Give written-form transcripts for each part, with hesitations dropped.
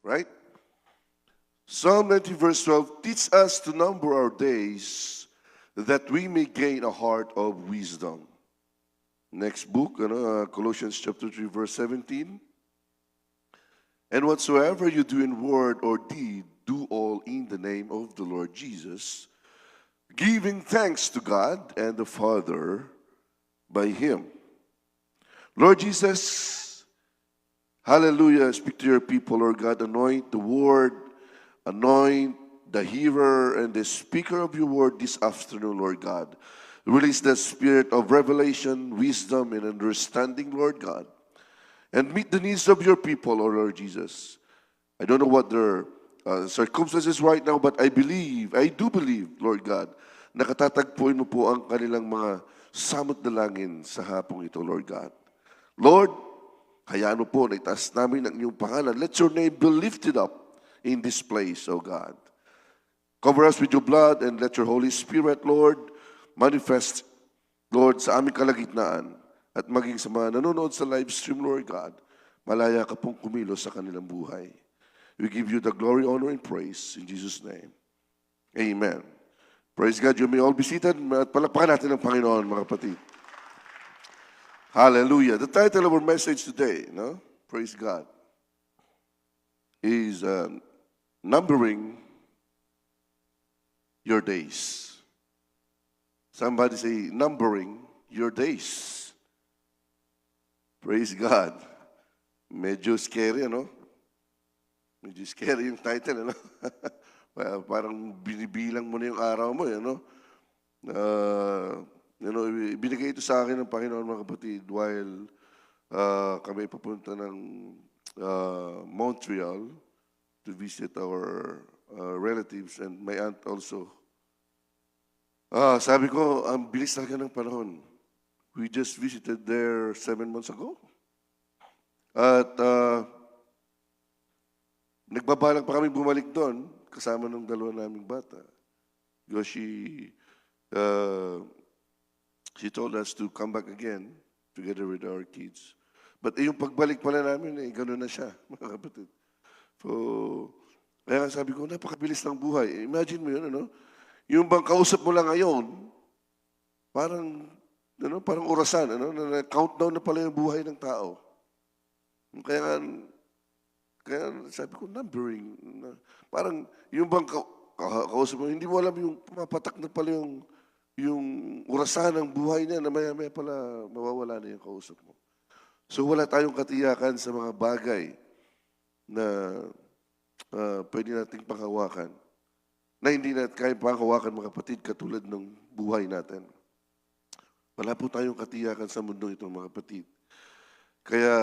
right? Psalm 90 verse 12, teach us to number our days that we may gain a heart of wisdom. Next book, Colossians chapter 3 verse 17. And whatsoever you do in word or deed, do all in the name of the Lord Jesus, giving thanks to God and the Father by Him. Lord Jesus, hallelujah, speak to your people, Lord God, anoint the word, anoint the hearer and the speaker of your word this afternoon, Lord God. Release the spirit of revelation, wisdom, and understanding, Lord God. And meet the needs of your people, O Lord Jesus. I don't know what their circumstances right now, but I do believe, Lord God, nakatatagpuin mo po ang kanilang mga samot na langin sa hapong ito, Lord God. Lord, hayaan mo po na itaas namin ang iyong pangalan. Let your name be lifted up in this place, O God. Cover us with your blood and let your Holy Spirit, Lord, manifest, Lord, sa aming kalagitnaan at maging sa mga nanonood sa live stream, Lord God, malaya ka pong kumilos sa kanilang buhay. We give you the glory, honor, and praise in Jesus' name. Amen. Praise God. You may all be seated at palakpakan natin ang Panginoon, mga kapatid. Hallelujah. The title of our message today, praise God, is numbering your days. Somebody say, numbering your days. Praise God. Medyo scary, Medyo scary yung title, Parang binibilang mo na yung araw mo, Binigay ito sa akin ng Panginoon, mga kapatid, while kami papunta ng Montreal to visit our relatives and my aunt also. Sabi ko, ang bilis talaga ng panahon. We just visited there 7 months ago. At nagbabalak pa kami bumalik doon kasama ng dalawa naming bata. Because she told us to come back again together with our kids. But yung pagbalik pala namin, gano'n na siya, mga kapatid. So, kaya sabi ko, napakabilis ng buhay. Imagine mo yun, Yung bang kausap mo lang ngayon, parang orasan, na-countdown na pala yung buhay ng tao. Kaya sabi ko, numbering. Parang yung bang kausap mo, hindi mo alam yung pumapatak na pala yung orasan ng buhay niya na maya-maya pala mawawala na yung kausap mo. So wala tayong katiyakan sa mga bagay na pwede nating panghawakan, na hindi natin kaya panghawakan, mga kapatid, katulad ng buhay natin. Wala po tayong katiyakan sa mundo ito, mga kapatid. Kaya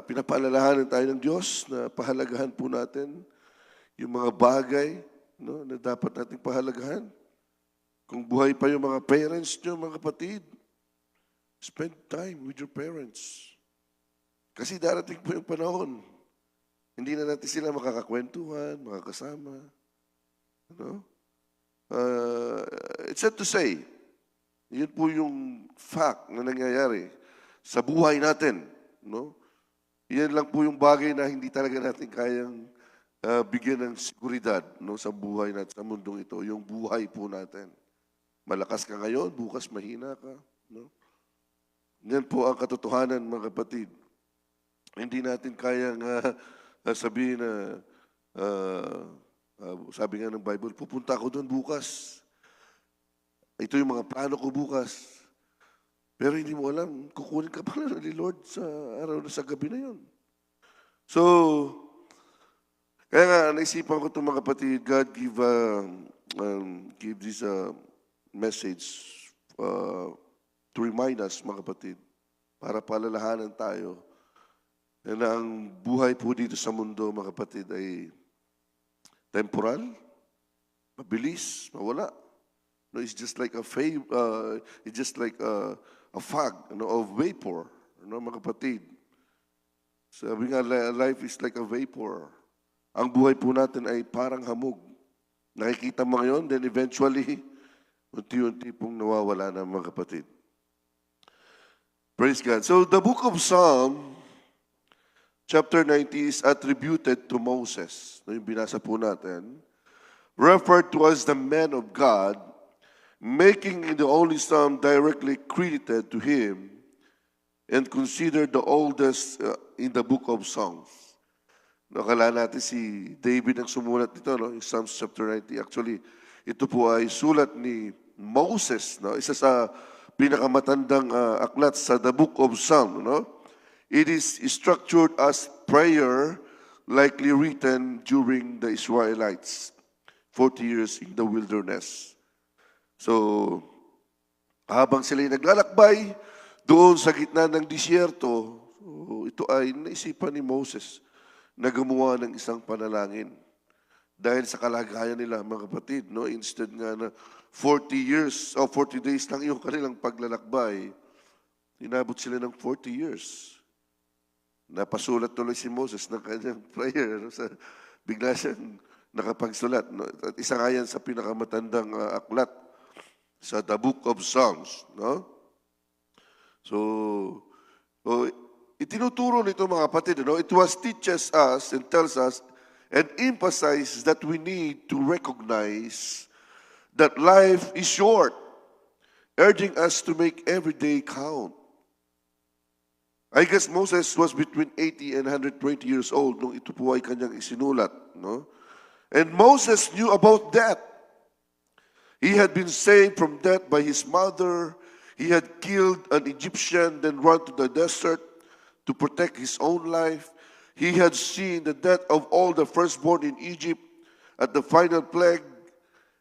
pinapaalalahanan tayo ng Diyos na pahalagahan po natin yung mga bagay na dapat nating pahalagahan. Kung buhay pa yung mga parents nyo, mga kapatid, spend time with your parents. Kasi darating po yung panahon, hindi na natin sila makakakwentuhan, makakasama. It's sad to say, yun po yung fact na nangyayari sa buhay natin. Yan lang po yung bagay na hindi talaga natin kayang bigyan ng seguridad sa buhay natin, sa mundong ito. Yung buhay po natin. Malakas ka ngayon, bukas mahina ka. Yan po ang katotohanan, mga kapatid. Hindi natin kayang sabihin na sabi nga ng Bible, pupunta ako doon bukas. Ito yung mga plano ko bukas. Pero hindi mo alam, kukunin ka pala ni Lord sa araw na sa gabi na yun. So, kaya nga, naisipan ko itong mga kapatid, God give this message to remind us, mga kapatid, para palalahanan tayo na ang buhay po dito sa mundo, mga kapatid, ay temporal, mabilis, mawala. It's just like a fog, of vapor, mga kapatid. Sabi nga, life is like a vapor. Ang buhay po natin ay parang hamog. Nakikita mo ngayon, then eventually, unti-unti pong nawawala na, mga kapatid. Praise God. So the book of Psalm chapter 90 is attributed to Moses. Yung binasa po natin. Referred to as the man of God, making the only psalm directly credited to him and considered the oldest in the book of Songs. Nakala natin si David ang sumulat nito, no? In Psalms chapter 90. Actually, ito po ay sulat ni Moses, no? Isa sa pinakamatandang aklat sa the book of Psalms, no? It is structured as prayer, likely written during the Israelites 40 years in the wilderness. So, habang sila'y naglalakbay doon sa gitna ng disyerto, so ito ay naisipan ni Moses na gumawa ng isang panalangin. Dahil sa kalagayan nila, mga kapatid, no? Instead nga na 40 years o 40 days lang yung kanilang paglalakbay, inabot sila ng 40 years. Napasulat tuloy si Moses ng kanyang prayer. No? Bigla siyang nakapagsulat. No? At isa nga yan sa pinakamatandang aklat sa the book of Psalms. No? So, itinuturo nito mga kapatid. No? It was teaches us and tells us and emphasizes that we need to recognize that life is short, urging us to make every day count. I guess Moses was between 80 and 120 years old nung ito po ay kanyang isinulat. No? And Moses knew about death. He had been saved from death by his mother. He had killed an Egyptian, then run to the desert to protect his own life. He had seen the death of all the firstborn in Egypt at the final plague.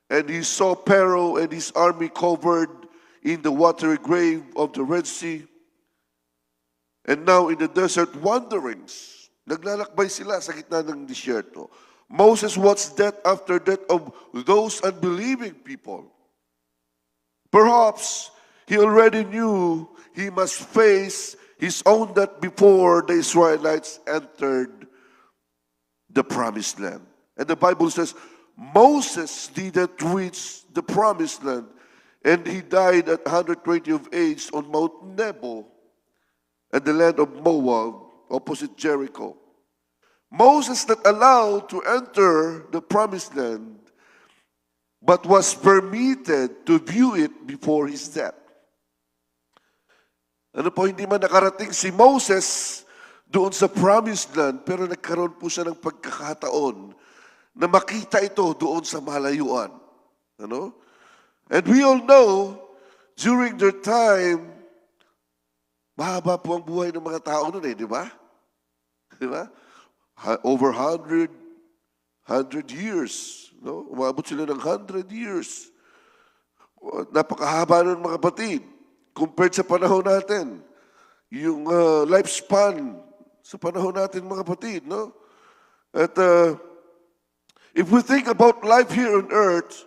And he saw Pharaoh and his army covered in the watery grave of the Red Sea. And now in the desert wanderings, naglalakbay sila sa gitna ng disyerto. Moses watched death after death of those unbelieving people. Perhaps he already knew he must face his own death before the Israelites entered the promised land. And the Bible says, Moses didn't reach the promised land, and he died at 120 of age on Mount Nebo, at the land of Moab, opposite Jericho. Moses not allowed to enter the promised land, but was permitted to view it before his death. Ano po, hindi man nakarating si Moses doon sa promised land, pero nagkaroon po siya ng pagkakataon na makita ito doon sa malayuan. Ano? And we all know, during their time, mahaba po ang buhay ng mga tao noon di ba? Di ba? Over 100 years. No? Umabot sila ng 100 years. Napakahaba nun mga kapatid. Compared sa panahon natin. Yung lifespan sa panahon natin mga kapatid. No? At if we think about life here on earth,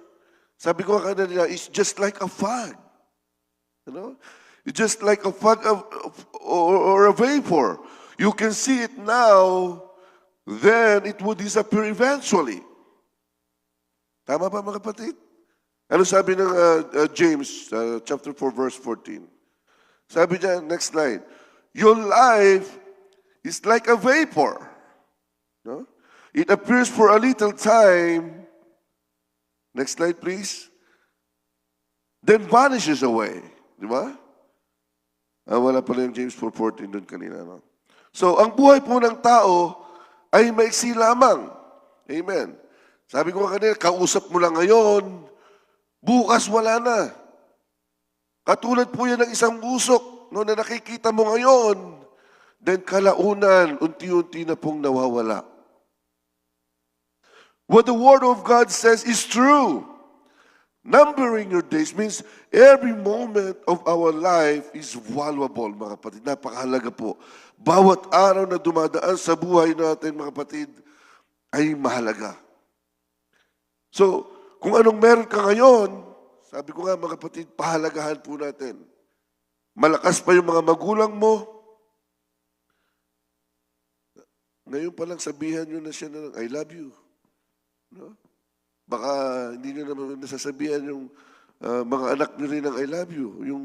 sabi ko kanina, it's just like a fog. You know? It's just like a fog or a vapor. You can see it now, then it would disappear eventually. Tama ba mga kapatid? Ano sabi ng James chapter 4 verse 14? Sabi niya, next slide, your life is like a vapor. No? It appears for a little time. Next slide please. Then vanishes away. Di ba? Wala pala yung James 4:14 doon kanina. No? So, ang buhay po ng tao ay maiksi lamang. Amen. Sabi ko kanina, kausap mo lang ngayon, bukas wala na. Katulad po yan ng isang usok no, na nakikita mo ngayon, then kalaunan, unti-unti na pong nawawala. What the Word of God says is true. Numbering your days means every moment of our life is valuable, mga kapatid. Napakahalaga po. Bawat araw na dumadaan sa buhay natin, mga kapatid, ay mahalaga. So, kung anong meron ka ngayon, sabi ko nga, mga kapatid, pahalagahan po natin. Malakas pa yung mga magulang mo. Ngayon pa lang sabihan nyo na siya na, I love you. No? Baka hindi nyo naman nasasabihan yung mga anak nyo rin ng I love you. Yung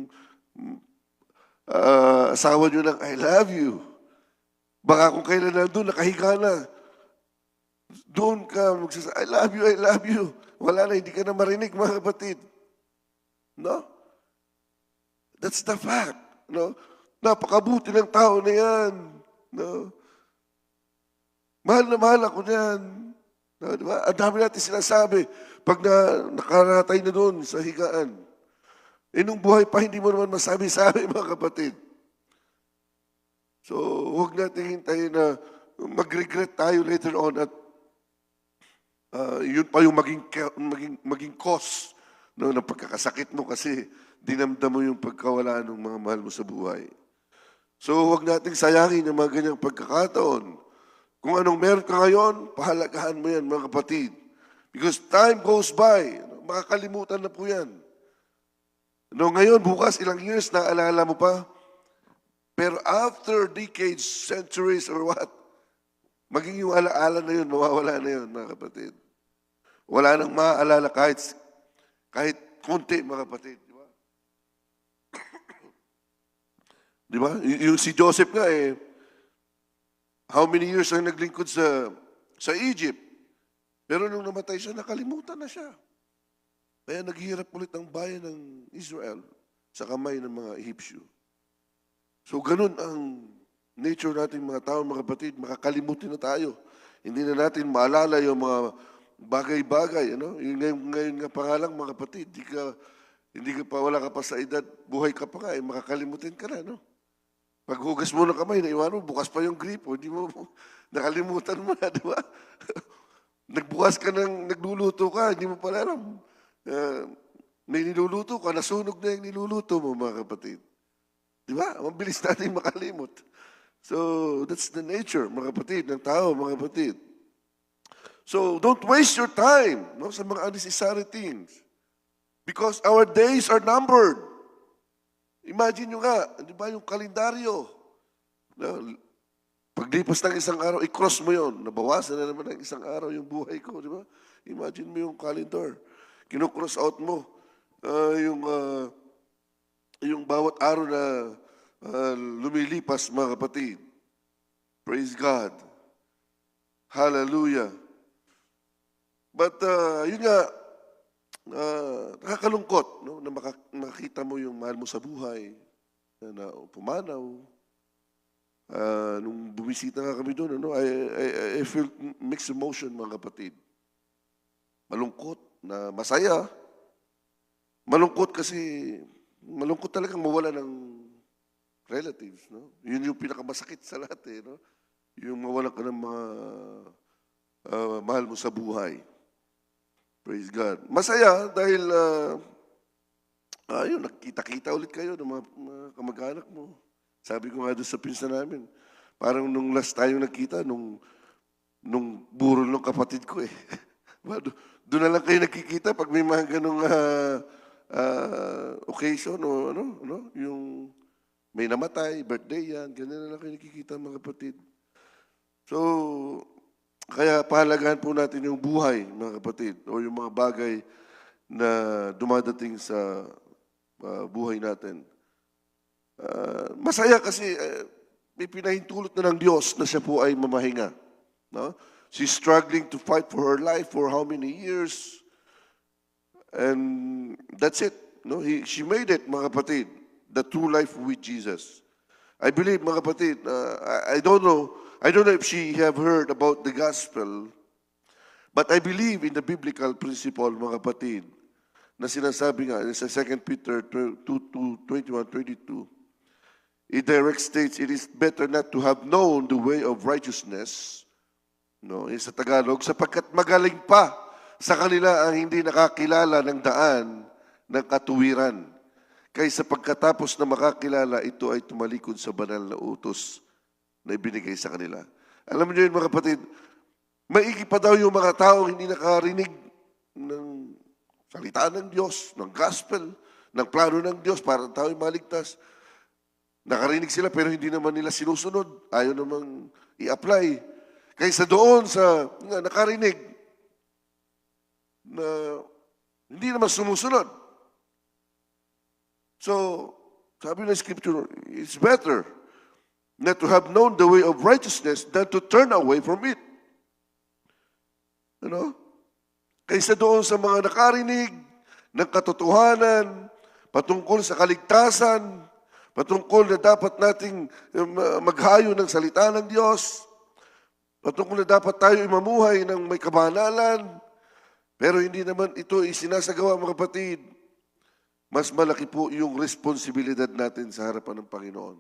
asawa nyo ng I love you. Baka kung kailan nandun, nakahiga na, doon ka magsasabi, I love you, I love you. Wala na, hindi ka na marinig, mga kapatid. No? That's the fact. No? Napakabuti ng tao na yan. No? Mahal na mahal ako niyan. No, diba? Ang dami natin sinasabi pag nakaratay na doon sa higaan. Nung buhay pa, hindi mo naman masabi-sabi, mga kapatid. So, huwag natin hintayin na mag-regret tayo later on at yun pa yung maging cause no, ng pagkakasakit mo kasi dinamdam mo yung pagkawala ng mga mahal mo sa buhay. So, huwag nating sayangin yung mga ganyang pagkakataon. Kung anong meron ka ngayon, pahalagahan mo yan, mga kapatid. Because time goes by, makakalimutan na po yan. No, ngayon, bukas, ilang years, naalala mo pa? Pero after decades, centuries, or what, maging yung alaala na yun, mawawala na yun, mga kapatid. Wala nang maaalala kahit konti, mga kapatid. Di ba? Di ba? Yung si Joseph nga how many years ang naglingkod sa Egypt? Pero nung namatay siya, nakalimutan na siya. Kaya naghihirap ulit ang bayan ng Israel sa kamay ng mga Ehipsyo. So ganun ang nature natin mga tao, mga kapatid, makakalimutin na tayo. Hindi na natin maalala yung mga bagay-bagay. Ano? Ngayon nga pa nga lang, mga kapatid, wala ka pa sa edad, buhay ka pa nga, makakalimutin ka na. No? Paghugas mo ng kamay, naiwan mo, bukas pa yung gripo, hindi mo, nakalimutan mo na, di ba? Nagbukas ka nagluluto ka, hindi mo pala alam. May niluluto ka, nasunog na yung niluluto mo, mga kapatid. Di ba? Mabilis natin makalimot. So, that's the nature, mga kapatid, ng tao, mga kapatid. So, don't waste your time sa mga unnecessary things. Because our days are numbered. Imagine nyo nga, di ba yung kalendaryo? Paglipas ng isang araw, i-cross mo yon. Nabawasan na naman ng isang araw yung buhay ko, di ba? Imagine mo yung calendar. Kino-cross out mo yung bawat araw na lumilipas, mga kapatid. Praise God. Hallelujah. But yun nga, nakakalungkot no, na makakita mo yung mahal mo sa buhay na pumanaw. Nung bumisita nga kami doon, I feel mixed emotion, mga kapatid. Malungkot na masaya. Malungkot malungkot talagang mawala ng relatives. No? Yun yung pinakamasakit sa lahat. No? Yung mawala ka ng mga mahal mo sa buhay. Praise God. Masaya dahil nagkita-kita ulit kayo ng mga kamag-anak mo. Sabi ko nga doon sa pinsan namin, parang nung last tayong nagkita, nung burol ng kapatid ko Doon na lang kayo nagkikita pag may mga ganong occasion o yung may namatay, birthday yan, ganyan na lang kayo nakikita, mga kapatid. So, kaya pahalagahan po natin yung buhay, mga kapatid, o yung mga bagay na dumadating sa buhay natin. Masaya kasi may pinahintulot na ng Diyos na siya po ay mamahinga. No? She's struggling to fight for her life for how many years? And that's it. No? She made it, mga kapatid, the true life with Jesus. I believe, mga kapatid, I don't know if she have heard about the gospel, but I believe in the biblical principle, mga kapatid, na sinasabi nga sa 2 Peter 2:21-22, it direct states, it is better not to have known the way of righteousness, no, sa Tagalog, sapagkat magaling pa sa kanila ang hindi nakakilala ng daan ng katuwiran, kaysa pagkatapos na makakilala, ito ay tumalikod sa banal na utos na ibinigay sa kanila. Alam niyo yun, mga kapatid, maigi pa daw yung mga tao hindi nakarinig ng salita ng Diyos, ng gospel, ng plano ng Diyos para ang tao ay maligtas. Nakarinig sila pero hindi naman nila sinusunod. Ayaw namang i-apply. Kaysa doon sa nakarinig na hindi naman sumusunod. So, sabi ng Scripture, it's better not to have known the way of righteousness than to turn away from it. Ano? Kaysa doon sa mga nakarinig ng katotohanan patungkol sa kaligtasan, patungkol na dapat nating maghayo ng salita ng Diyos, patungkol na dapat tayo mamuhay ng may kabanalan, pero hindi naman ito isinasagawa, mga kapatid. Mas malaki po yung responsibilidad natin sa harapan ng Panginoon.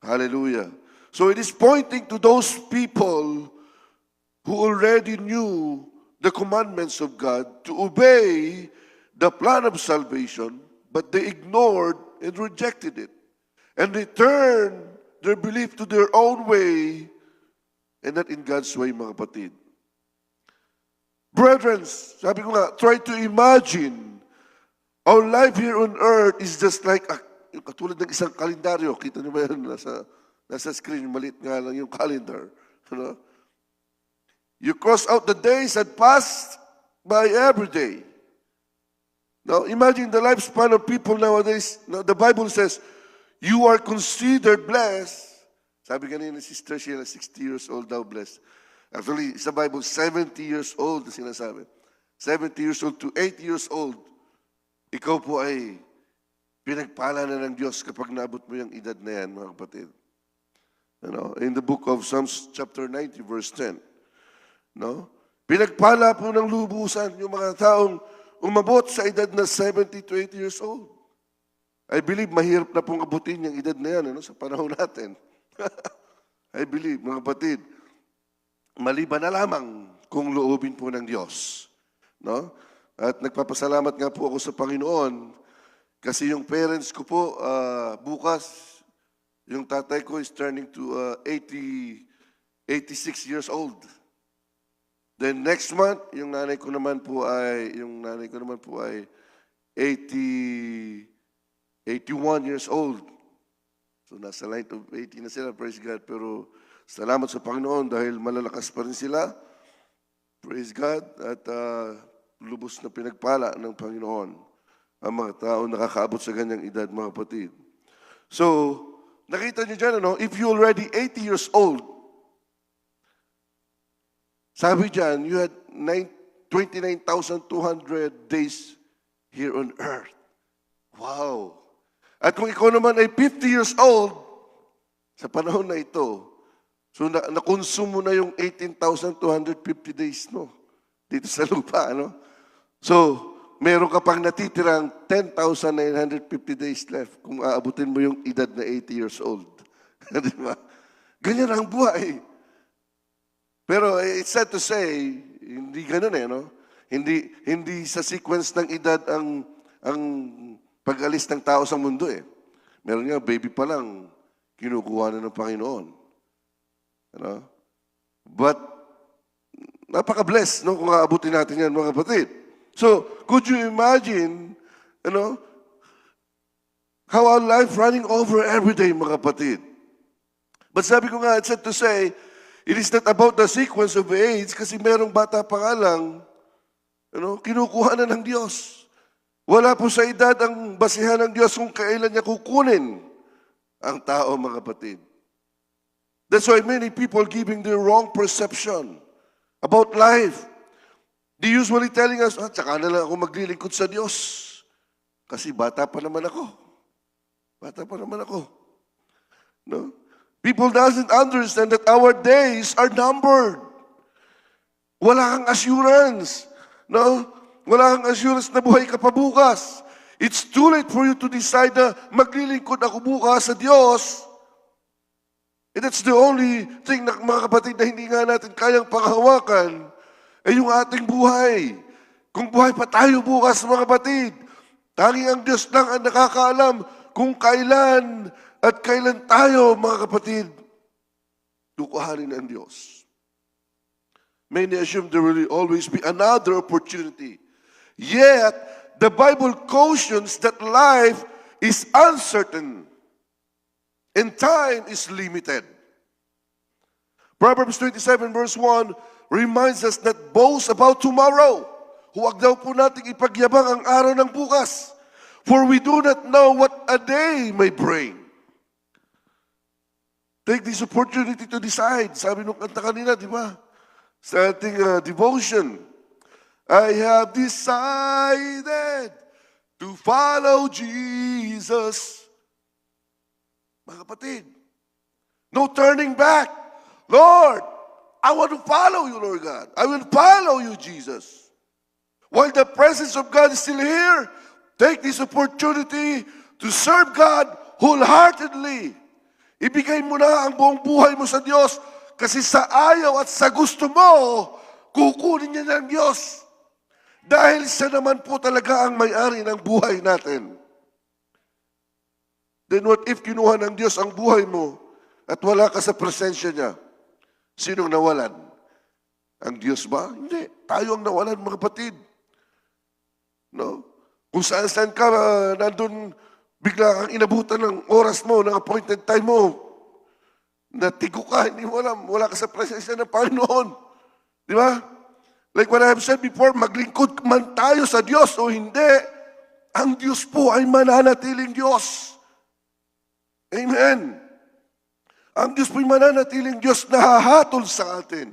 Hallelujah. So it is pointing to those people who already knew the commandments of God to obey the plan of salvation, but they ignored and rejected it. And they turned their belief to their own way and not in God's way, mga kapatid. Brethren, sabi ko nga, try to imagine our life here on earth is just like katulad ng isang kalendaryo. Kita niyo ba yan? Nasa screen, maliit nga lang yung calendar. Ano? You cross out the days that passed by every day. Now, imagine the lifespan of people nowadays. Now, the Bible says, you are considered blessed. Sabi kanina ni Sister Sheila, 60 years old daw blessed. Actually, sa Bible, 70 years old na sinasabi. 70 years old to 80 years old. Ikaw po ay pinagpala na ng Diyos kapag naabot mo yung edad na yan, mga kapatid. In the book of Psalms chapter 90, verse 10. Pinagpala po ng lubusan yung mga taong umabot sa edad na 70 to 80 years old. I believe mahirap na pong abutin yung edad na yan sa panahon natin. I believe, mga kapatid, maliban na lamang kung loobin po ng Diyos. At nagpapasalamat nga po ako sa Panginoon kasi yung parents ko po bukas, yung tatay ko is turning to 86 years old. Then next month, yung nanay ko naman po ay 81 years old. So nasa line of 80 na sila, praise God. Pero salamat sa Panginoon dahil malalakas pa rin sila. Praise God. At lubos na pinagpala ng Panginoon ang mga tao nakakaabot sa ganyang edad, mga kapatid. So, nakita niyo dyan, if you're already 80 years old, sabi dyan, you had 29,200 days here on earth. Wow! At kung ikaw naman ay 50 years old, sa panahon na ito, so nakonsume mo na yung 18,250 days, dito sa lupa, So, meron ka pang natitirang 10,950 days left kung aabutin mo yung edad na 80 years old. Di ba? Ganyan ang buhay. Pero it's sad to say, hindi ganun Hindi sa sequence ng edad ang pag-alis ng tao sa mundo Meron nga, baby pa lang, kinukuha na ng Panginoon. But, napaka-blessed, kung aabutin natin yan, mga kapatid. So, could you imagine, how our life running over every day, mga kapatid? But sabi ko nga, it's sad to say, it is not about the sequence of age kasi merong bata pa nga lang, kinukuha na ng Diyos. Wala po sa edad ang basihan ng Diyos kung kailan niya kukunin ang tao, mga kapatid. That's why many people giving the wrong perception about life. They usually telling us, tsaka na lang ako maglilingkod sa Diyos. Kasi bata pa naman ako. Bata pa naman ako. People doesn't understand that our days are numbered. Wala kang assurance. Wala kang assurance na buhay ka pa bukas. It's too late for you to decide na maglilingkod ako bukas sa Diyos. And that's the only thing na, mga kapatid, na hindi nga natin kayang panghawakan ay yung ating buhay. Kung buhay pa tayo bukas, mga kapatid, tanging ang Diyos lang ang nakakaalam kung kailan at kailan tayo, mga kapatid, tukuhanin ng Diyos. Many assume there will always be another opportunity. Yet, the Bible cautions that life is uncertain and time is limited. Proverbs 27 verse 1 reminds us that boast about tomorrow. Huwag daw po nating ipagyabang ang araw ng bukas. For we do not know what a day may bring. Take this opportunity to decide. Sabi nung kanta kanina, di ba? Sa ating devotion, I have decided to follow Jesus. Mga kapatid, no turning back. Lord, I want to follow you, Lord God. I will follow you, Jesus. While the presence of God is still here, take this opportunity to serve God wholeheartedly. Ibigay mo na ang buong buhay mo sa Diyos kasi sa ayaw at sa gusto mo, kukunin niya ng Diyos. Dahil siya naman po talaga ang may-ari ng buhay natin. Then what if kinuha ng Diyos ang buhay mo at wala ka sa presensya niya? Sinong nawalan? Ang Diyos ba? Hindi. Tayo ang nawalan, mga kapatid. No? Kung saan-saan ka, nandun, bigla kang inabutan ng oras mo, ng appointed time mo. Natigo ka, hindi mo alam, wala ka sa presensya ng Panginoon. Di ba? Like what I have said before, maglingkod man tayo sa Diyos o hindi, ang Diyos po ay mananatiling Diyos. Amen. Ang Diyos po ay mananatiling Diyos na hahatol sa atin.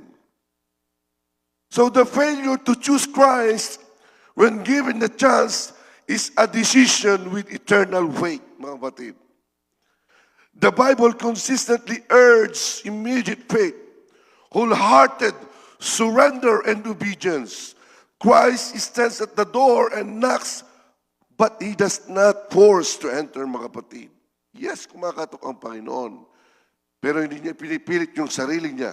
So the failure to choose Christ when given the chance is a decision with eternal weight, mga kapatid. The Bible consistently urges immediate faith, wholehearted surrender and obedience. Christ stands at the door and knocks, but He does not force to enter, mga kapatid. Yes, kumakatok ang Panginoon, pero hindi niya pinipilit yung sarili niya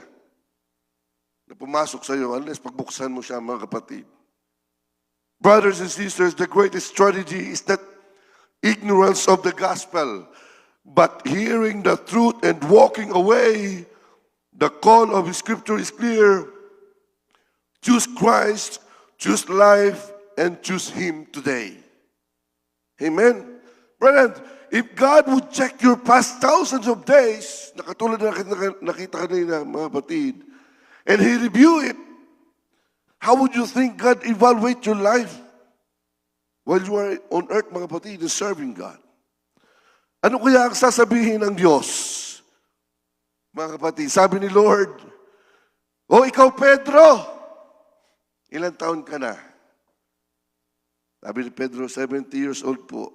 na pumasok sa iyo unless pagbuksan mo siya, mga kapatid. Brothers and sisters, the greatest strategy is not ignorance of the gospel, but hearing the truth and walking away. The call of the Scripture is clear. Choose Christ, choose life, and choose Him today. Amen? Brethren, if God would check your past thousands of days, nakatulad na nakita kanina, mga kapatid, and He review it, how would you think God evaluate your life while you are on earth, mga kapatid, and serving God? Ano kaya ang sasabihin ng Diyos? Mga kapatid, sabi ni Lord, "O ikaw, Pedro, ilang taon ka na?" Sabi ni Pedro, 70 years old po.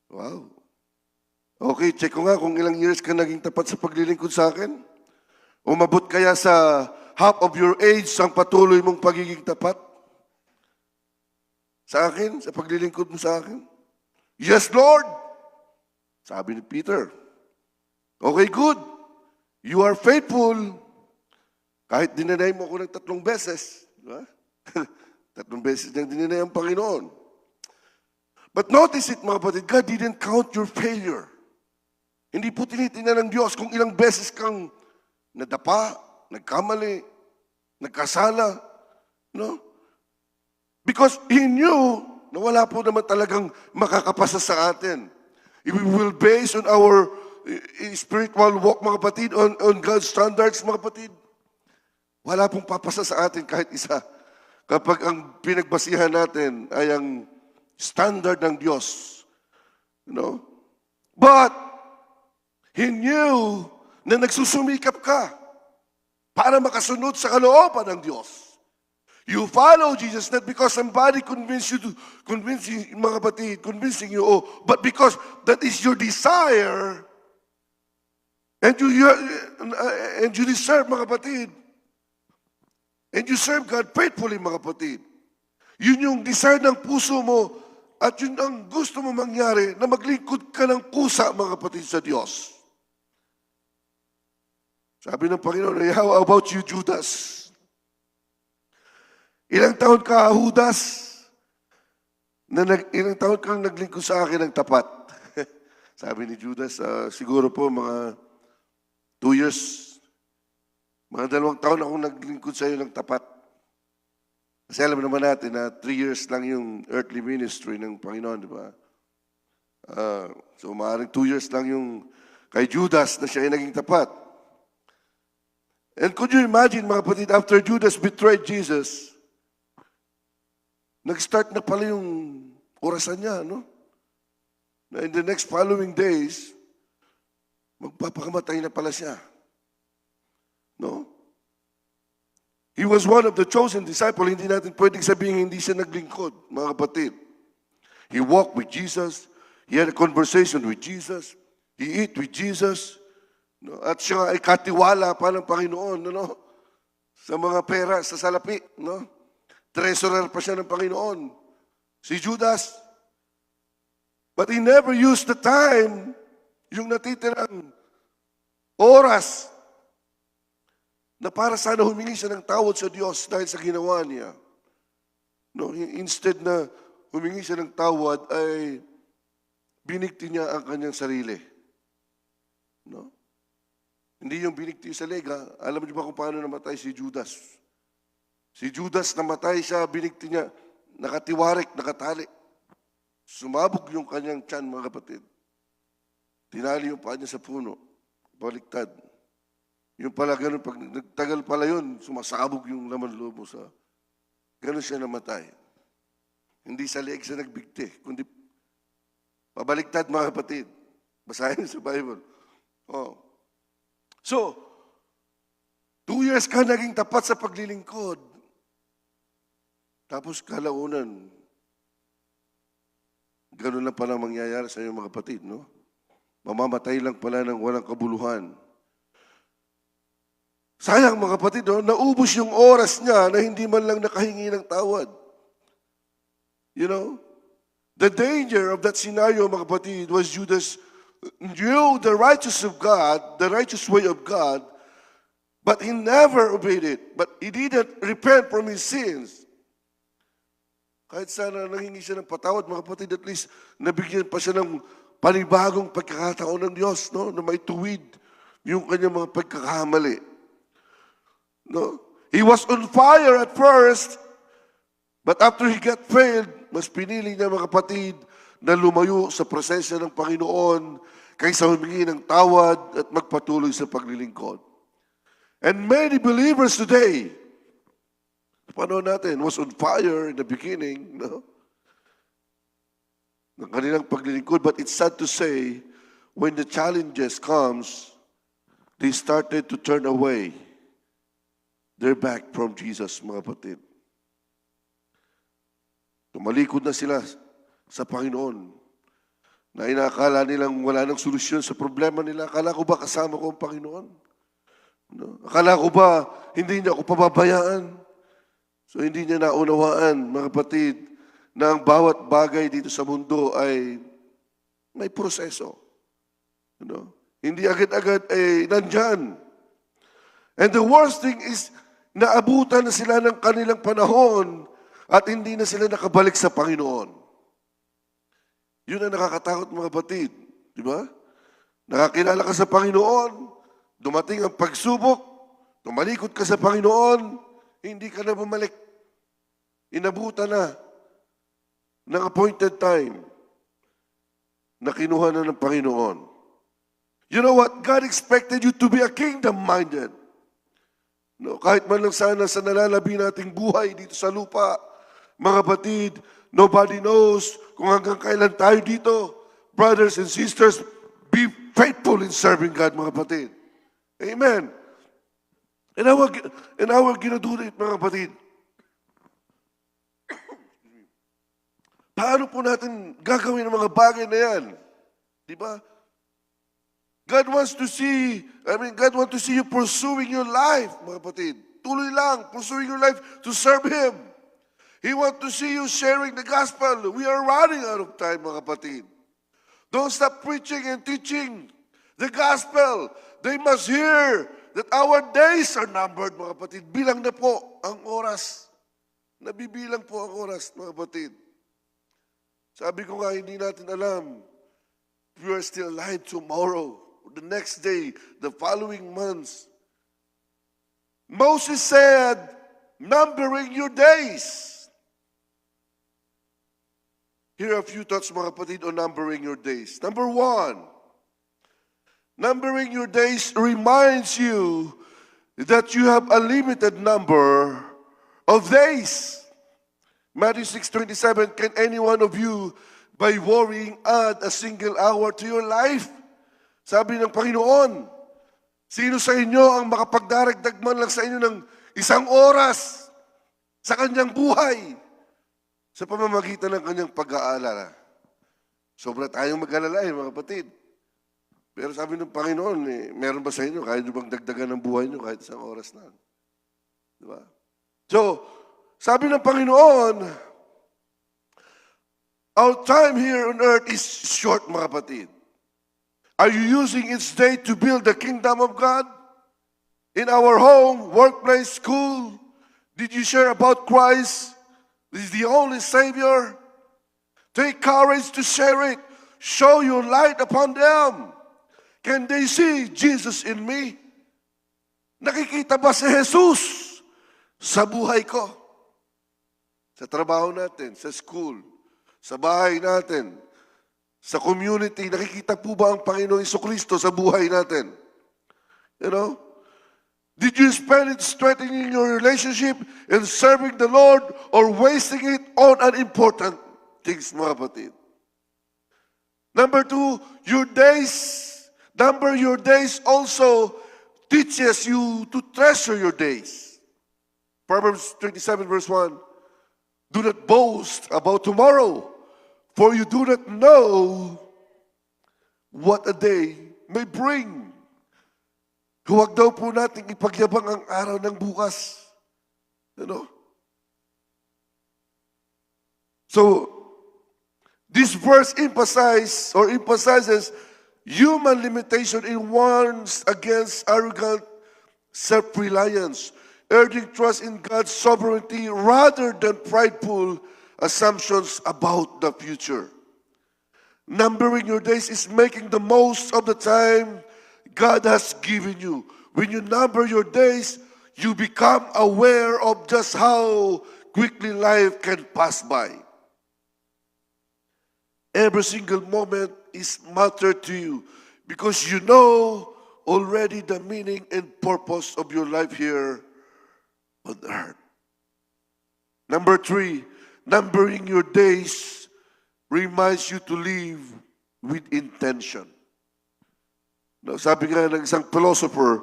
Wow. Okay, check ko nga kung ilang years ka naging tapat sa paglilingkod sa akin. Umabot kaya sa half of your age ang patuloy mong pagiging tapat? Sa akin? Sa paglilingkod mo sa akin? Yes, Lord! Sabi ni Peter. Okay, good. You are faithful. Kahit dinanay mo ako ng 3 beses. Diba? 3 beses nang dinanay ang Panginoon. But notice it, mga kapatid, God didn't count your failure. Hindi po tinitingnan ng Diyos kung ilang beses kang nadapa, nagkamali, nagkasala. No? Because He knew na wala po naman talagang makakapasa sa atin. If we will base on our spiritual walk, mga kapatid, on God's standards, mga kapatid, wala pong papasa sa atin kahit isa. Kapag ang pinagbasihan natin ay ang standard ng Diyos. You know? But, He knew na nagsusumikap ka para makasunod sa kalooban ng Diyos. You follow Jesus not because somebody convincing mga kapatid, convincing you, but because that is your desire, and you deserve, mga kapatid, and you serve God faithfully, mga kapatid. Yun yung desire ng puso mo, at yun ang gusto mo mangyari, na maglingkod ka ng kusa, mga kapatid, sa Diyos. Sabi ng Panginoon, how about you, Judas? Ilang taon ka, Judas, ilang taon kang naglingkod sa akin ng tapat? Sabi ni Judas, siguro po mga 2 years, mga 2 taon akong naglingkod sa iyo ng tapat. Kasi alam naman natin na 3 years lang yung earthly ministry ng Panginoon, di ba? So maaaring 2 years lang yung kay Judas na siya ay naging tapat. And could you imagine, mga kapatid, after Judas betrayed Jesus, nag-start na pala yung orasan niya, no? Na in the next following days, Magpapakamatay na pala siya. No? He was one of the chosen disciples. Hindi natin pwedeng sabihin hindi siya naglingkod, mga kapatid. He walked with Jesus. He had a conversation with Jesus. He ate with Jesus. No? At siya ay katiwala pa ng Panginoon. No? Sa mga pera, sa salapi. No? Treasurer pa siya ng Panginoon. Si Judas. But he never used the time, yung natitirang oras, na para sana humingi siya ng tawad sa Diyos dahil sa ginawa niya. No, instead na humingi siya ng tawad, ay binigti niya ang kanyang sarili. No? Hindi yung binigti sa lega. Alam niyo ba kung paano namatay si Judas? Si Judas namatay siya, binigti niya, nakatiwarik, nakatali. Sumabog yung kanyang tiyan, mga kapatid. Tinali yung paa niya sa puno. Baliktad. Yung pala ganun, pag nagtagal pala yun, sumasabog yung laman loob mo sa... Ganun siya namatay. Hindi sa leeg siya nagbigti, kundi pabaliktad, mga kapatid. Basahin sa Bible. Oh. So, 2 years ka naging tapat sa paglilingkod. Tapos kalaunan, ganun lang pala mangyayari sa iyo, mga kapatid, no? Mamamatay lang pala ng walang kabuluhan. Sayang, mga kapatid, no? Naubos yung oras niya na hindi man lang nakahingi ng tawad. You know? The danger of that scenario, mga kapatid, was Judas knew the righteous of God, the righteous way of God, but he never obeyed it. But he didn't repent from his sins. Kahit sana nanghingi siya ng patawad, mga kapatid, at least nabigyan pa siya ng panibagong pagkakataon ng Diyos, no? Na may tuwid yung kanyang mga pagkakamali. No? He was on fire at first, but after he got failed, mas pinili niya, mga kapatid, na lumayo sa presensya ng Panginoon kaysa humingi ng tawad at magpatuloy sa paglilingkod. And many believers today, panahon natin, was on fire in the beginning, no? Ng kanilang paglilingkod, but it's sad to say, when the challenges comes, they started to turn away their back from Jesus, mga kapatid. Tumalikod na sila sa Panginoon na inakala nilang wala nang solusyon sa problema nila. Akala ko ba kasama ko ang Panginoon? No? Akala ko ba hindi niya ako pababayaan? So hindi niya naunawaan, mga kapatid, na ang bawat bagay dito sa mundo ay may proseso. No? Hindi agad-agad ay nandyan. And the worst thing is, naabutan na sila ng kanilang panahon at hindi na sila nakabalik sa Panginoon. Yun ang nakakatakot, mga kapatid. Di ba? Nakakilala ka sa Panginoon, dumating ang pagsubok, tumalikod ka sa Panginoon, hindi ka na bumalik. Inabutan na ng appointed time na kinuha na ng Panginoon. You know what? God expected you to be a kingdom-minded. No, kahit man lang sana sa nalalabi nating buhay dito sa lupa, mga kapatid, nobody knows kung hanggang kailan tayo dito. Brothers and sisters, be faithful in serving God, mga kapatid. Amen. And how we're gonna do it, mga kapatid? Paano po natin gagawin ang mga bagay na yan? Di ba? God wants to see you pursuing your life, mga kapatid. Tuloy lang, pursuing your life to serve Him. He wants to see you sharing the gospel. We are running out of time, mga kapatid. Don't stop preaching and teaching the gospel. They must hear that our days are numbered, mga kapatid. Bilang na po ang oras. Nabibilang po ang oras, mga kapatid. Sabi ko nga, hindi natin alam if we are still alive tomorrow, the next day, the following months. Moses said, numbering your days. Here are a few thoughts, mga kapatid, on numbering your days. Number 1, numbering your days reminds you that you have a limited number of days. Matthew 6:27, can any one of you, by worrying, add a single hour to your life? Sabi ng Panginoon, sino sa inyo ang makapagdaragdag man lang sa inyo ng 1 oras sa kanyang buhay sa pamamagitan ng kanyang pag-aalala? Sobra tayong mag-alala mga kapatid. Pero sabi ng Panginoon, meron ba sa inyo, kaya nyo bang dagdagan ng buhay nyo kahit 1 oras lang? Diba? So, sabi ng Panginoon, our time here on earth is short, mga kapatid. Are you using each day to build the kingdom of God? In our home, workplace, school, did you share about Christ? This is the only Savior. Take courage to share it. Show your light upon them. Can they see Jesus in me? Nakikita ba si Jesus sa buhay ko? Sa trabaho natin, sa school, sa bahay natin, sa community, nakikita po ba ang Panginoong Jesucristo sa buhay natin? You know? Did you spend it strengthening your relationship and serving the Lord or wasting it on unimportant things, mga kapatid? Number 2, number your days also teaches you to treasure your days. Proverbs 27 verse 1, do not boast about tomorrow, for you do not know what a day may bring. Huwag daw po natin ipagyabang ang araw ng bukas. You know? So, this verse emphasizes human limitation in warns against arrogant self-reliance, urging trust in God's sovereignty rather than prideful assumptions about the future. Numbering your days is making the most of the time God has given you. When you number your days, you become aware of just how quickly life can pass by. Every single moment is matter to you because you know already the meaning and purpose of your life here on earth. Number 3, numbering your days reminds you to live with intention. Now, sabi nga ng isang philosopher,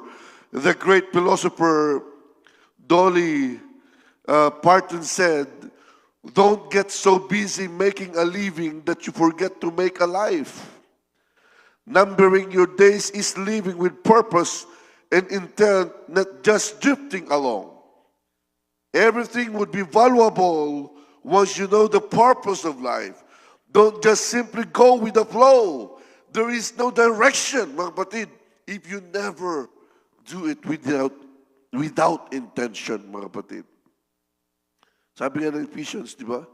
the great philosopher Dolly Parton said, don't get so busy making a living that you forget to make a life. Numbering your days is living with purpose and intent, not just drifting along. Everything would be valuable once you know the purpose of life. Don't just simply go with the flow. There is no direction, mga kapatid, if you never do it without intention, mga kapatid. Sabi nga ng Ephesians, di ba?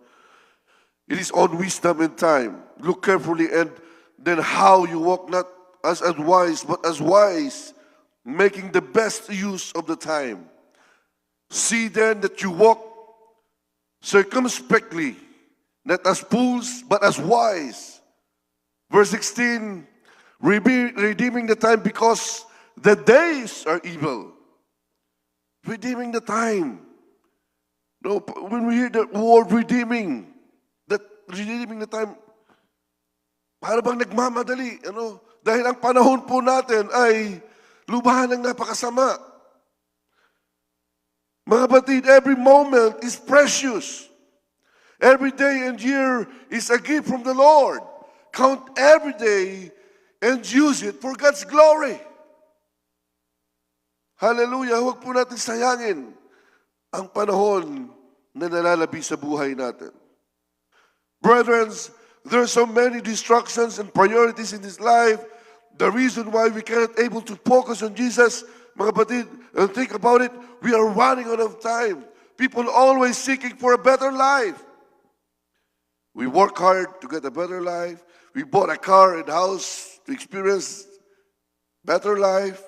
It is on wisdom and time. Look carefully and then how you walk not as unwise, but as wise, making the best use of the time. See then that you walk circumspectly, not as fools, but as wise. Verse 16, redeeming the time because the days are evil. Redeeming the time. No, when we hear the word redeeming the time, para bang nagmamadali, ano? Dahil ang panahon po natin ay lubahan ng napakasama. Mga kapatid, every moment is precious. Every day and year is a gift from the Lord. Count every day and use it for God's glory. Hallelujah. Huwag po natin sayangin ang panahon na nalalabi sa buhay natin. Brethren, there are so many distractions and priorities in this life. The reason why we cannot able to focus on Jesus, mga kapatid, and think about it, we are running out of time. People always seeking for a better life. We work hard to get a better life. We bought a car and house to experience better life.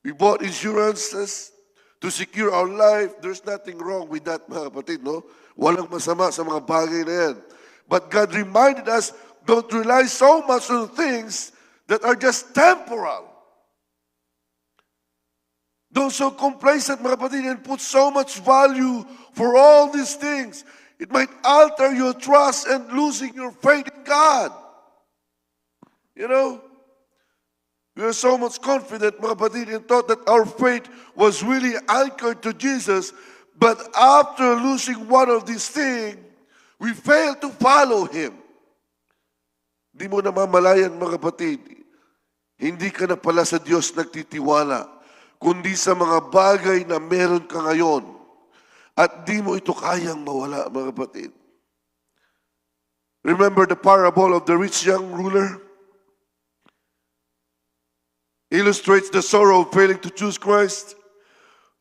We bought insurances to secure our life. There's nothing wrong with that, mga kapatid, no? Walang masama sa mga bagay na yan. But God reminded us, don't rely so much on things that are just temporal. Don't so complacent, mga kapatid, and put so much value for all these things. It might alter your trust and losing your faith in God. You know? We are so much confident, mga kapatid, and thought that our faith was really anchored to Jesus. But after losing one of these things, we failed to follow Him. Di mo namamalayan, mga kapatid, hindi ka na pala sa Diyos nagtitiwala, kundi sa mga bagay na meron ka ngayon. At di mo ito kayang mawala, mga kapatid. Remember the parable of the rich young ruler? Illustrates the sorrow of failing to choose Christ.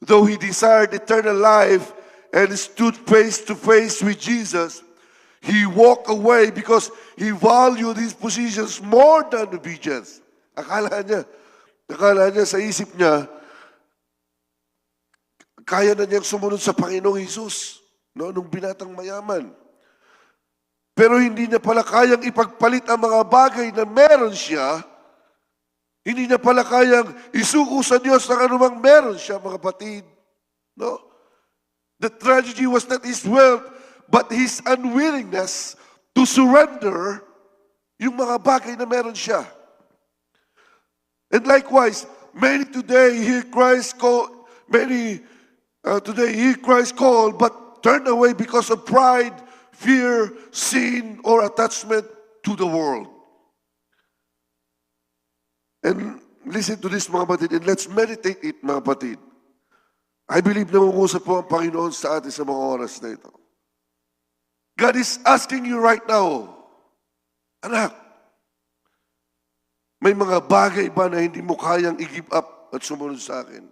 Though he desired eternal life and stood face to face with Jesus, he walked away because he valued his positions more than obedience. Akala niya sa isip niya, kaya na niyang sumunod sa Panginoong Hesus, no, nung binatang mayaman. Pero hindi niya pala kayang ipagpalit ang mga bagay na meron siya. Hindi niya pala kayang isuko sa Diyos ang anumang meron siya, mga kapatid. No? The tragedy was not his wealth, but his unwillingness to surrender yung mga bagay na meron siya. And likewise, many today hear Christ call, but turn away because of pride, fear, sin, or attachment to the world. And listen to this, mga kapatid, and let's meditate it, mga kapatid. I believe na mangusap po ang Panginoon sa atin sa mga oras na ito. God is asking you right now, anak, may mga bagay ba na hindi mo kayang i-give up at sumunod sa akin?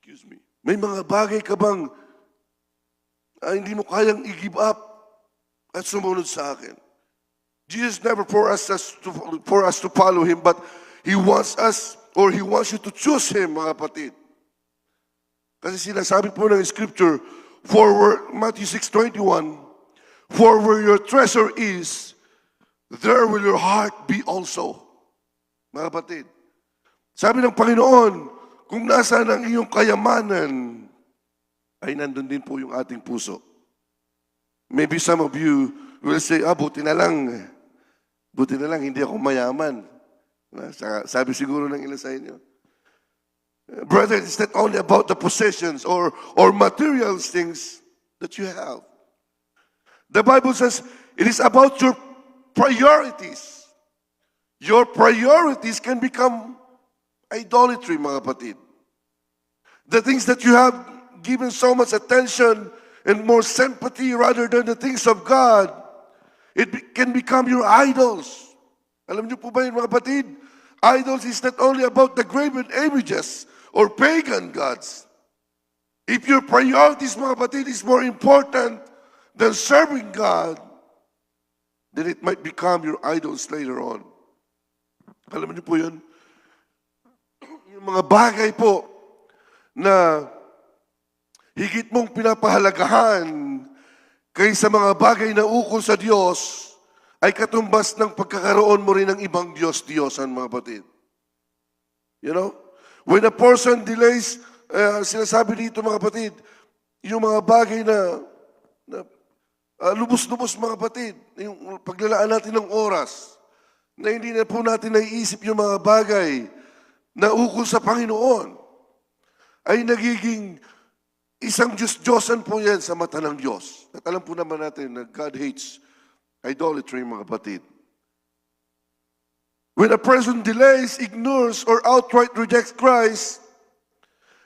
Excuse me. May mga bagay ka bang hindi mo kayang i-give up at sumunod sa akin? Jesus never for us to follow Him, but He wants us, or He wants you to choose Him, mga kapatid. Kasi sinasabi po ng Scripture, Matthew 6:21, for where your treasure is, there will your heart be also. Mga kapatid, sabi ng Panginoon, kung nasaan ang iyong kayamanan, ay nandun din po yung ating puso. Maybe some of you will say, buti na lang, hindi ako mayaman. Sabi siguro ng ilan sa inyo. Brother, it's not only about the possessions or material things that you have. The Bible says it is about your priorities. Your priorities can become idolatry, mga kapatid. The things that you have given so much attention and more sympathy rather than the things of God, it can become your idols. Alam niyo po ba yun, mga kapatid? Idols is not only about the graven images or pagan gods. If your priorities, mga kapatid, is more important than serving God, then it might become your idols later on. Alam niyo po yun? Yung mga bagay po na higit mong pinapahalagahan kaysa mga bagay na ukol sa Diyos, ay katumbas ng pagkakaroon mo rin ng ibang Diyos-Diyosan, mga kapatid. You know? When a person delays, sinasabi dito, mga kapatid, yung mga bagay na lubos-lubos, mga kapatid, yung paglalaan natin ng oras, na hindi na po natin naiisip yung mga bagay na ukol sa Panginoon, ay nagiging isang Diyos-Diyosan po yan sa mata ng Diyos. At alam po naman natin na God hates idolatry, mga kapatid. When a person delays, ignores, or outright rejects Christ,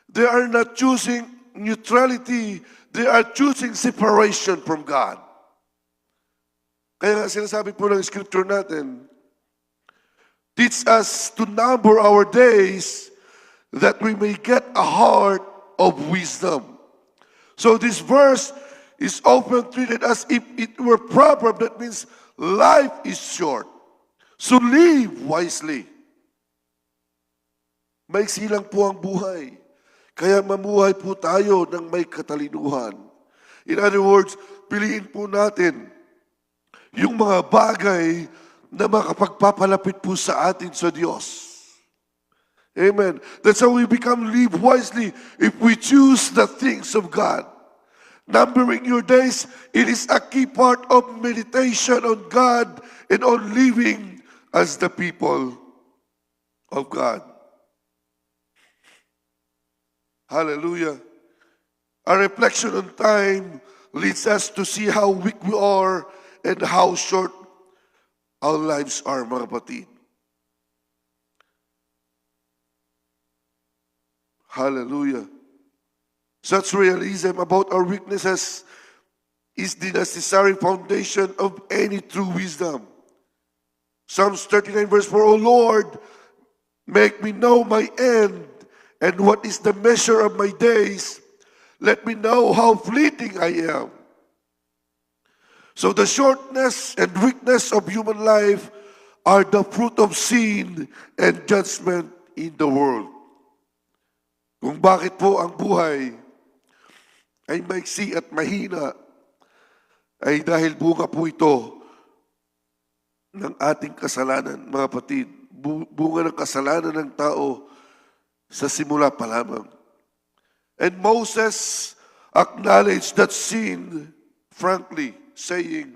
they are not choosing neutrality, they are choosing separation from God. Kaya sinasabi po ng Scripture natin, teach us to number our days that we may get a heart of wisdom. So this verse is often treated as if it were proverb. That means life is short. So live wisely. Maiksi lang po ang buhay. Kaya mamuhay po tayo ng may katalinuhan. In other words, piliin po natin yung mga bagay na makapagpapalapit po sa atin sa Diyos. Amen. That's how we become live wisely if we choose the things of God. Numbering your days, it is a key part of meditation on God and on living as the people of God. Hallelujah. A reflection on time leads us to see how weak we are and how short our lives are, mga kapatid. Hallelujah. Such realism about our weaknesses is the necessary foundation of any true wisdom. Psalms 39 verse 4, O Lord, make me know my end, and what is the measure of my days. Let me know how fleeting I am. So the shortness and weakness of human life are the fruit of sin and judgment in the world. Kung bakit po ang buhay ay maiksi at mahina, ay dahil bunga po ito ng ating kasalanan, mga kapatid. Bunga ng kasalanan ng tao sa simula pa lamang. And Moses acknowledged that sin, frankly, saying,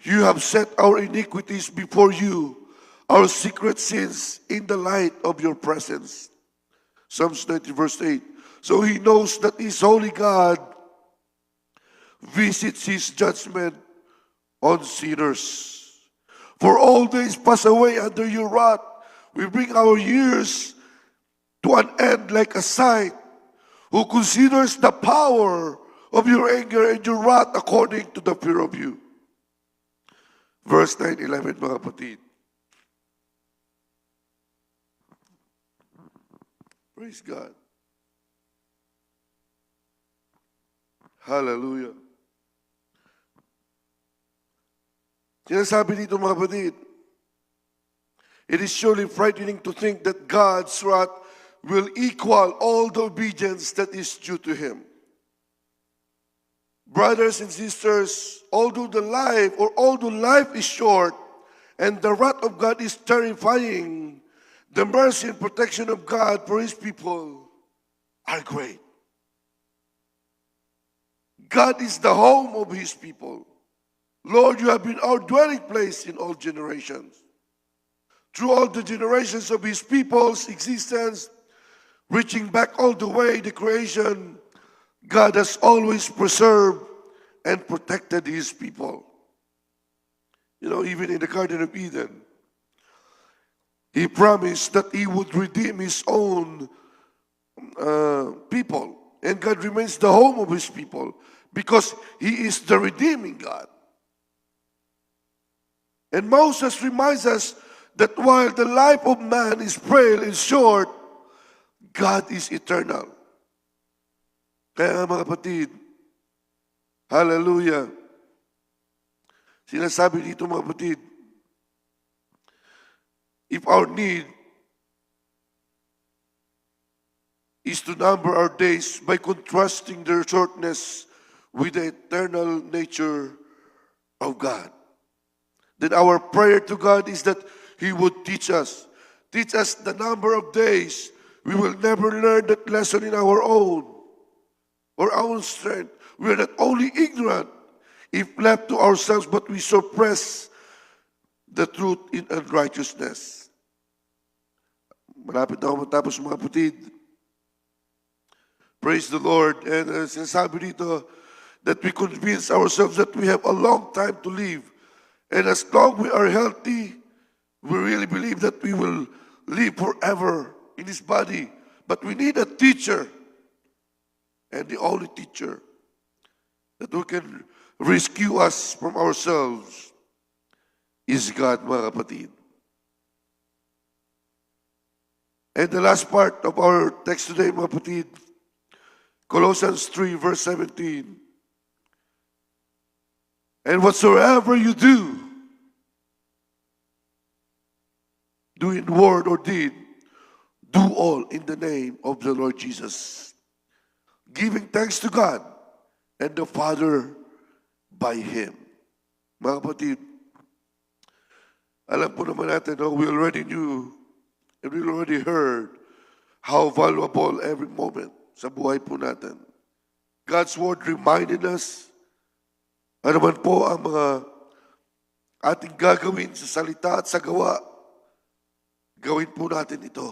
You have set our iniquities before you, our secret sins in the light of your presence. Psalms 90 verse 8. So he knows that his holy God visits his judgment on sinners. For all days pass away under your wrath. We bring our years to an end like a sight. Who considers the power of your anger and your wrath according to the fear of you. Verse 9-11, mga kapatid. Praise God. Hallelujah. Sinasabi dito, mga kapatid, it is surely frightening to think that God's wrath will equal all the obedience that is due to Him. Brothers and sisters, although life is short and the wrath of God is terrifying, the mercy and protection of God for His people are great. God is the home of His people. Lord, you have been our dwelling place in all generations. Through all the generations of His people's existence, reaching back all the way to creation, God has always preserved and protected His people. You know, even in the Garden of Eden, He promised that He would redeem His own people. And God remains the home of His people because He is the redeeming God. And Moses reminds us that while the life of man is frail and short, God is eternal. Kaya nga mga kapatid, hallelujah, sinasabi dito mga kapatid, if our need is to number our days by contrasting their shortness with the eternal nature of God, then our prayer to God is that He would teach us the number of days. We will never learn that lesson in our own or our own strength. We are not only ignorant if left to ourselves, but we suppress the truth in unrighteousness. Malapit na ako matapos mga kapatid. Praise the Lord. And sinasabi dito that we convince ourselves that we have a long time to live. And as long we are healthy, we really believe that we will live forever in this body. But we need a teacher. And the only teacher that who can rescue us from ourselves is God, mga kapatid. And the last part of our text today, mga kapatid, Colossians 3, verse 17. And whatsoever you do in word or deed, do all in the name of the Lord Jesus, giving thanks to God and the Father by Him. Mga kapatid, alam po naman natin, we already knew and we already heard how valuable every moment sa buhay po natin. God's Word reminded us ano man po ang mga ating gagawin sa salita at sa gawa, gawin po natin ito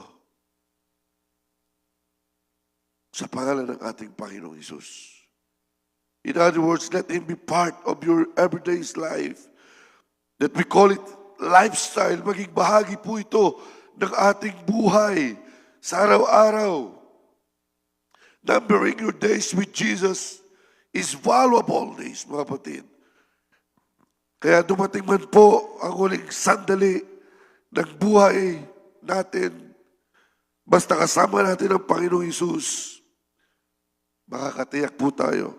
sa pangalan ng ating Panginoong Hesus. In other words, let Him be part of your everyday life. That we call it lifestyle. Maging bahagi po ito ng ating buhay sa araw-araw. Numbering your days with Jesus is valuable days, mga kapatid. Kaya dumating man po ang huling sandali ng buhay natin, basta kasama natin ang Panginoong Hesus, makakatiyak po tayo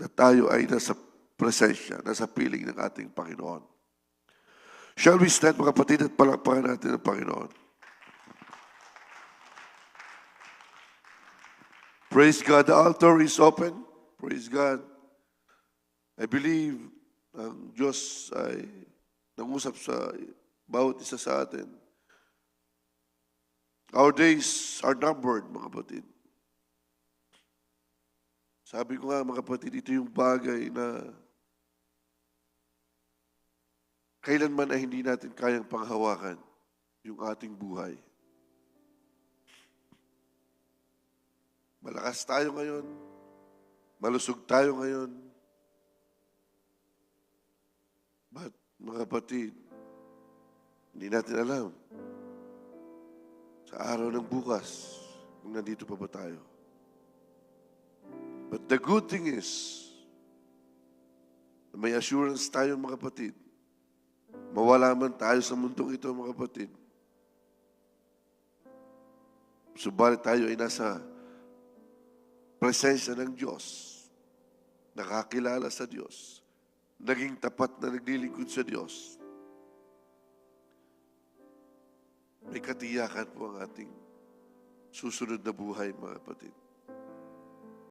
na tayo ay nasa presensya, nasa piling ng ating Panginoon. Shall we stand, mga kapatid, at palakpakan natin ang Panginoon? Praise God. The altar is open. Praise God. I believe ang Diyos ay nangusap sa bawat isa sa atin. Our days are numbered, mga kapatid. Sabi ko nga, mga kapatid, ito yung bagay na kailanman ay hindi natin kayang panghawakan yung ating buhay. Malakas tayo ngayon. Malusog tayo ngayon. But, mga kapatid, hindi natin alam sa araw ng bukas kung nandito pa ba tayo. But the good thing is, may assurance tayo, mga kapatid. Mawala man tayo sa mundong ito, mga kapatid. Subalit tayo ay nasa presensya ng Diyos, nakakilala sa Diyos, naging tapat na naglilingkod sa Diyos. May katiyakan po ang ating susunod na buhay, mga kapatid.